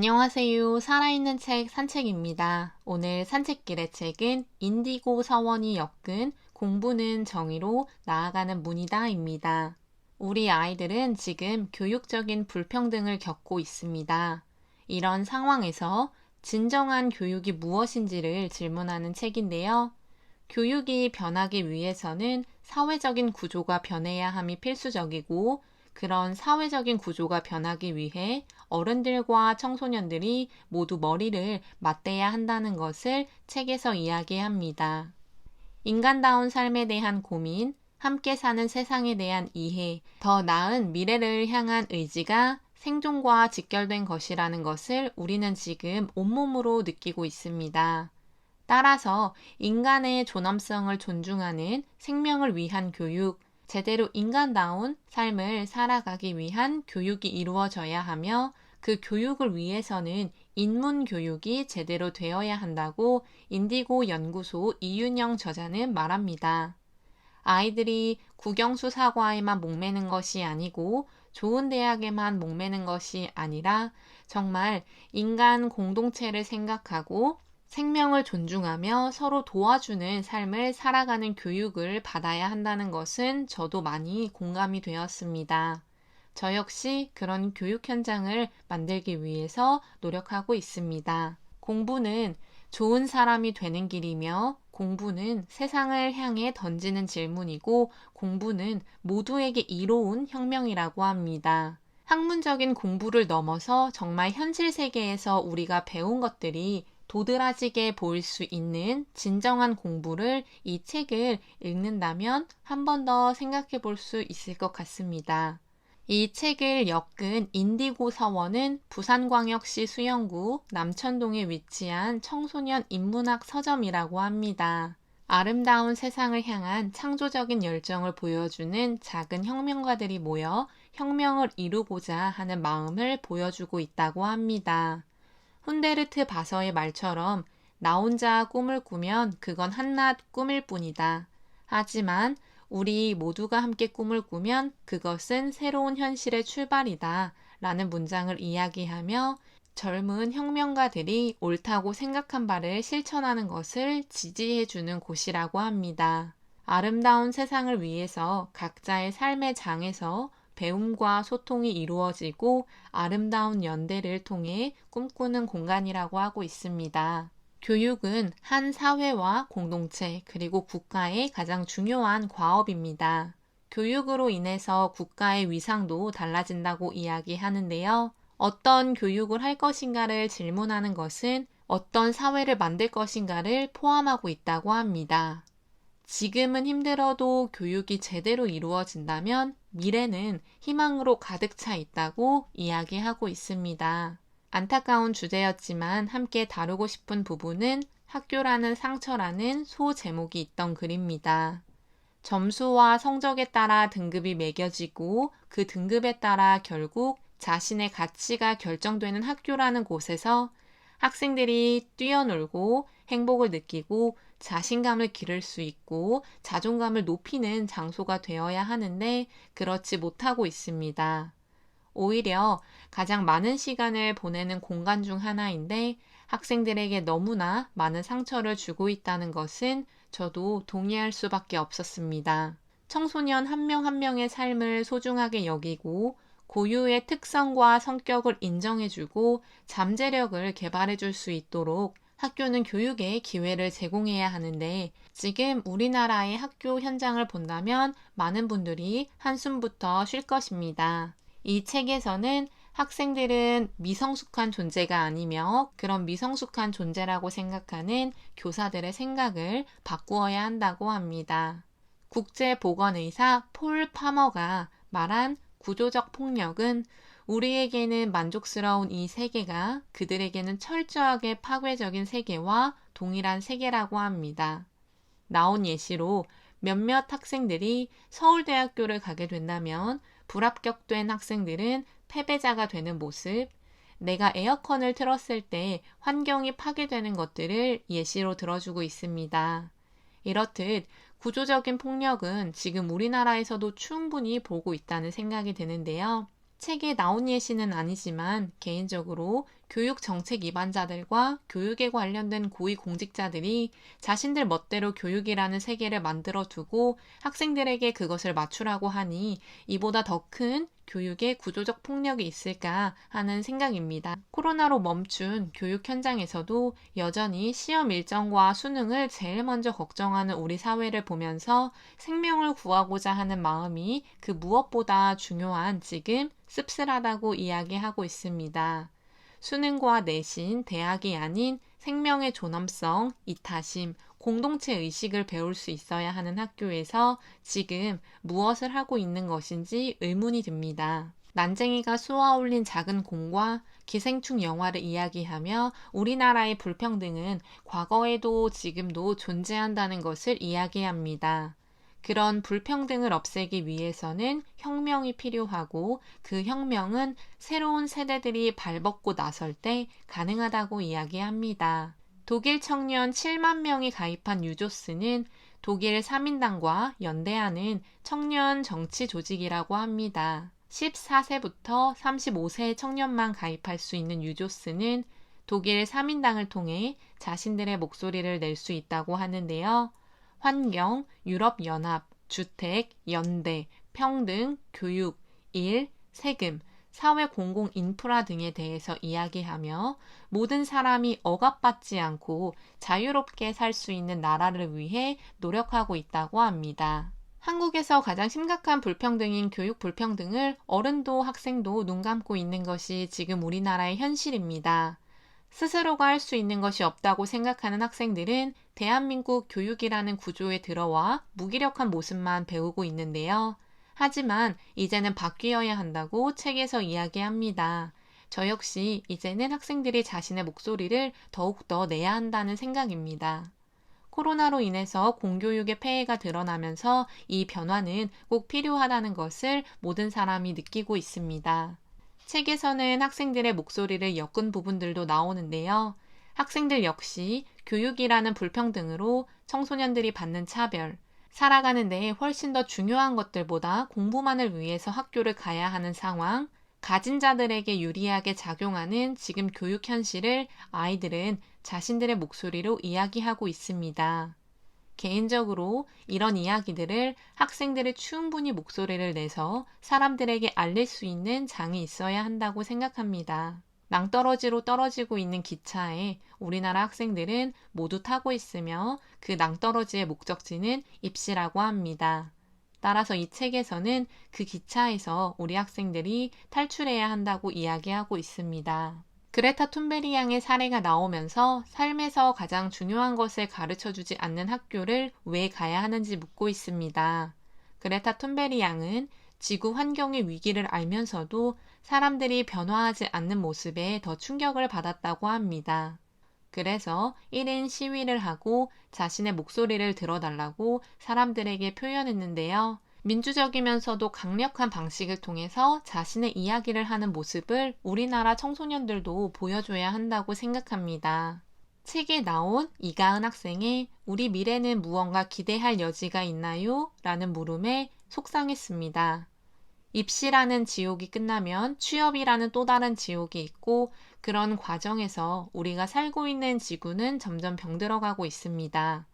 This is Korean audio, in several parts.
안녕하세요. 살아있는 책 산책입니다. 오늘 산책길의 책은 인디고 서원이 엮은 공부는 정의로 나아가는 문이다입니다. 우리 아이들은 지금 교육적인 불평등을 겪고 있습니다. 이런 상황에서 진정한 교육이 무엇인지를 질문하는 책인데요. 교육이 변하기 위해서는 사회적인 구조가 변해야 함이 필수적이고, 그런 사회적인 구조가 변하기 위해 어른들과 청소년들이 모두 머리를 맞대야 한다는 것을 책에서 이야기합니다. 인간다운 삶에 대한 고민, 함께 사는 세상에 대한 이해, 더 나은 미래를 향한 의지가 생존과 직결된 것이라는 것을 우리는 지금 온몸으로 느끼고 있습니다. 따라서 인간의 존엄성을 존중하는 생명을 위한 교육, 제대로 인간다운 삶을 살아가기 위한 교육이 이루어져야 하며, 그 교육을 위해서는 인문교육이 제대로 되어야 한다고 인디고 연구소 이윤영 저자는 말합니다. 아이들이 국영수 사과에만 목매는 것이 아니고 좋은 대학에만 목매는 것이 아니라 정말 인간 공동체를 생각하고 생명을 존중하며 서로 도와주는 삶을 살아가는 교육을 받아야 한다는 것은 저도 많이 공감이 되었습니다. 저 역시 그런 교육 현장을 만들기 위해서 노력하고 있습니다. 공부는 좋은 사람이 되는 길이며, 공부는 세상을 향해 던지는 질문이고, 공부는 모두에게 이로운 혁명이라고 합니다. 학문적인 공부를 넘어서 정말 현실 세계에서 우리가 배운 것들이 도드라지게 보일 수 있는 진정한 공부를 이 책을 읽는다면 한 번 더 생각해 볼 수 있을 것 같습니다. 이 책을 엮은 인디고 서원은 부산광역시 수영구 남천동에 위치한 청소년 인문학 서점이라고 합니다. 아름다운 세상을 향한 창조적인 열정을 보여주는 작은 혁명가들이 모여 혁명을 이루고자 하는 마음을 보여주고 있다고 합니다. 훈데르트 바서의 말처럼 나 혼자 꿈을 꾸면 그건 한낱 꿈일 뿐이다. 하지만 우리 모두가 함께 꿈을 꾸면 그것은 새로운 현실의 출발이다. 라는 문장을 이야기하며 젊은 혁명가들이 옳다고 생각한 바를 실천하는 것을 지지해주는 곳이라고 합니다. 아름다운 세상을 위해서 각자의 삶의 장에서 배움과 소통이 이루어지고 아름다운 연대를 통해 꿈꾸는 공간이라고 하고 있습니다. 교육은 한 사회와 공동체 그리고 국가의 가장 중요한 과업입니다. 교육으로 인해서 국가의 위상도 달라진다고 이야기하는데요. 어떤 교육을 할 것인가를 질문하는 것은 어떤 사회를 만들 것인가를 포함하고 있다고 합니다. 지금은 힘들어도 교육이 제대로 이루어진다면 미래는 희망으로 가득 차 있다고 이야기하고 있습니다. 안타까운 주제였지만 함께 다루고 싶은 부분은 학교라는 상처라는 소제목이 있던 글입니다. 점수와 성적에 따라 등급이 매겨지고 그 등급에 따라 결국 자신의 가치가 결정되는 학교라는 곳에서 학생들이 뛰어놀고 행복을 느끼고 자신감을 기를 수 있고 자존감을 높이는 장소가 되어야 하는데 그렇지 못하고 있습니다. 오히려 가장 많은 시간을 보내는 공간 중 하나인데 학생들에게 너무나 많은 상처를 주고 있다는 것은 저도 동의할 수밖에 없었습니다. 청소년 한 명 한 명의 삶을 소중하게 여기고 고유의 특성과 성격을 인정해주고 잠재력을 개발해줄 수 있도록 학교는 교육의 기회를 제공해야 하는데 지금 우리나라의 학교 현장을 본다면 많은 분들이 한숨부터 쉴 것입니다. 이 책에서는 학생들은 미성숙한 존재가 아니며 그런 미성숙한 존재라고 생각하는 교사들의 생각을 바꾸어야 한다고 합니다. 국제보건의사 폴 파머가 말한 구조적 폭력은 우리에게는 만족스러운 이 세계가 그들에게는 철저하게 파괴적인 세계와 동일한 세계라고 합니다. 나온 예시로 몇몇 학생들이 서울대학교를 가게 된다면 불합격된 학생들은 패배자가 되는 모습, 내가 에어컨을 틀었을 때 환경이 파괴되는 것들을 예시로 들어주고 있습니다. 이렇듯 구조적인 폭력은 지금 우리나라에서도 충분히 보고 있다는 생각이 드는데요. 책에 나온 예시는 아니지만 개인적으로 교육 정책 입안자들과 교육에 관련된 고위공직자들이 자신들 멋대로 교육이라는 세계를 만들어 두고 학생들에게 그것을 맞추라고 하니 이보다 더 큰 교육의 구조적 폭력이 있을까 하는 생각입니다. 코로나로 멈춘 교육 현장에서도 여전히 시험 일정과 수능을 제일 먼저 걱정하는 우리 사회를 보면서 생명을 구하고자 하는 마음이 그 무엇보다 중요한 지금 씁쓸하다고 이야기하고 있습니다. 수능과 내신, 대학이 아닌 생명의 존엄성, 이타심, 공동체 의식을 배울 수 있어야 하는 학교에서 지금 무엇을 하고 있는 것인지 의문이 듭니다. 난쟁이가 쏘아올린 작은 공과 기생충 영화를 이야기하며 우리나라의 불평등은 과거에도 지금도 존재한다는 것을 이야기합니다. 그런 불평등을 없애기 위해서는 혁명이 필요하고 그 혁명은 새로운 세대들이 발벗고 나설 때 가능하다고 이야기합니다. 독일 청년 7만 명이 가입한 유조스는 독일 3인당과 연대하는 청년 정치 조직이라고 합니다. 14세부터 35세 청년만 가입할 수 있는 유조스는 독일 3인당을 통해 자신들의 목소리를 낼 수 있다고 하는데요. 환경, 유럽연합, 주택, 연대, 평등, 교육, 일, 세금, 사회 공공 인프라 등에 대해서 이야기하며 모든 사람이 억압받지 않고 자유롭게 살 수 있는 나라를 위해 노력하고 있다고 합니다. 한국에서 가장 심각한 불평등인 교육 불평등을 어른도 학생도 눈 감고 있는 것이 지금 우리나라의 현실입니다. 스스로가 할 수 있는 것이 없다고 생각하는 학생들은 대한민국 교육이라는 구조에 들어와 무기력한 모습만 배우고 있는데요. 하지만 이제는 바뀌어야 한다고 책에서 이야기합니다. 저 역시 이제는 학생들이 자신의 목소리를 더욱더 내야 한다는 생각입니다. 코로나로 인해서 공교육의 폐해가 드러나면서 이 변화는 꼭 필요하다는 것을 모든 사람이 느끼고 있습니다. 책에서는 학생들의 목소리를 엮은 부분들도 나오는데요. 학생들 역시 교육이라는 불평등으로 청소년들이 받는 차별, 살아가는 데에 훨씬 더 중요한 것들보다 공부만을 위해서 학교를 가야 하는 상황, 가진 자들에게 유리하게 작용하는 지금 교육 현실을 아이들은 자신들의 목소리로 이야기하고 있습니다. 개인적으로 이런 이야기들을 학생들이 충분히 목소리를 내서 사람들에게 알릴 수 있는 장이 있어야 한다고 생각합니다. 낭떠러지로 떨어지고 있는 기차에 우리나라 학생들은 모두 타고 있으며 그 낭떠러지의 목적지는 입시라고 합니다. 따라서 이 책에서는 그 기차에서 우리 학생들이 탈출해야 한다고 이야기하고 있습니다. 그레타 툰베리 양의 사례가 나오면서 삶에서 가장 중요한 것을 가르쳐주지 않는 학교를 왜 가야 하는지 묻고 있습니다. 그레타 툰베리 양은 지구 환경의 위기를 알면서도 사람들이 변화하지 않는 모습에 더 충격을 받았다고 합니다. 그래서 1인 시위를 하고 자신의 목소리를 들어달라고 사람들에게 표현했는데요. 민주적이면서도 강력한 방식을 통해서 자신의 이야기를 하는 모습을 우리나라 청소년들도 보여줘야 한다고 생각합니다. 책에 나온 이가은 학생의 우리 미래는 무언가 기대할 여지가 있나요? 라는 물음에 속상했습니다. 입시라는 지옥이 끝나면 취업이라는 또 다른 지옥이 있고 그런 과정에서 우리가 살고 있는 지구는 점점 병들어가고 있습니다.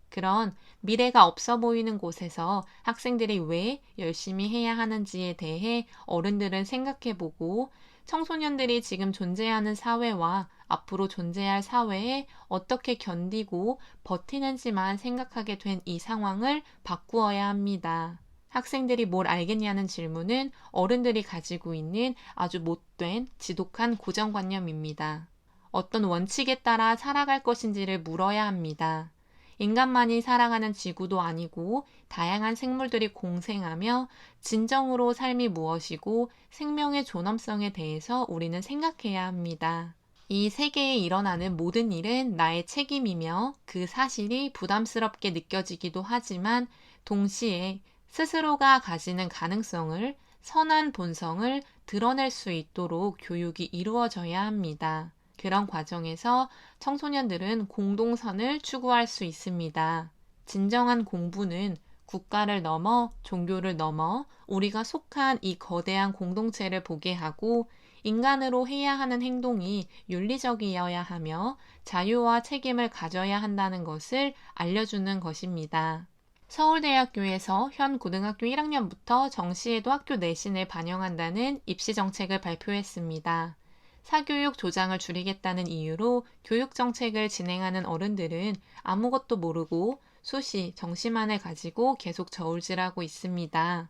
그런 미래가 없어 보이는 곳에서 학생들이 왜 열심히 해야 하는지에 대해 어른들은 생각해보고 청소년들이 지금 존재하는 사회와 앞으로 존재할 사회에 어떻게 견디고 버티는지만 생각하게 된 이 상황을 바꾸어야 합니다. 학생들이 뭘 알겠냐는 질문은 어른들이 가지고 있는 아주 못된 지독한 고정관념입니다. 어떤 원칙에 따라 살아갈 것인지를 물어야 합니다. 인간만이 살아가는 지구도 아니고 다양한 생물들이 공생하며 진정으로 삶이 무엇이고 생명의 존엄성에 대해서 우리는 생각해야 합니다. 이 세계에 일어나는 모든 일은 나의 책임이며 그 사실이 부담스럽게 느껴지기도 하지만 동시에 스스로가 가지는 가능성을, 선한 본성을 드러낼 수 있도록 교육이 이루어져야 합니다. 그런 과정에서 청소년들은 공동선을 추구할 수 있습니다. 진정한 공부는 국가를 넘어 종교를 넘어 우리가 속한 이 거대한 공동체를 보게 하고 인간으로 해야 하는 행동이 윤리적이어야 하며 자유와 책임을 가져야 한다는 것을 알려주는 것입니다. 서울대학교에서 현 고등학교 1학년부터 정시에도 학교 내신을 반영한다는 입시 정책을 발표했습니다. 사교육 조장을 줄이겠다는 이유로 교육 정책을 진행하는 어른들은 아무것도 모르고 수시, 정시만을 가지고 계속 저울질하고 있습니다.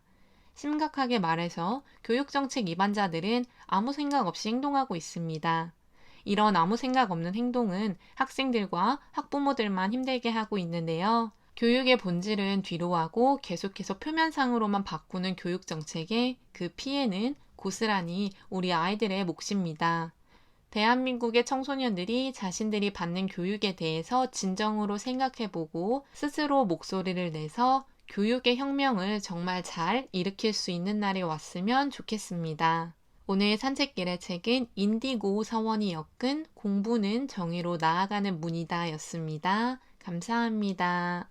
심각하게 말해서 교육 정책 위반자들은 아무 생각 없이 행동하고 있습니다. 이런 아무 생각 없는 행동은 학생들과 학부모들만 힘들게 하고 있는데요. 교육의 본질은 뒤로 하고 계속해서 표면상으로만 바꾸는 교육 정책의 그 피해는 고스란히 우리 아이들의 몫입니다. 대한민국의 청소년들이 자신들이 받는 교육에 대해서 진정으로 생각해보고 스스로 목소리를 내서 교육의 혁명을 정말 잘 일으킬 수 있는 날이 왔으면 좋겠습니다. 오늘 산책길의 책은 인디고 서원이 엮은 공부는 정의로 나아가는 문이다 였습니다. 감사합니다.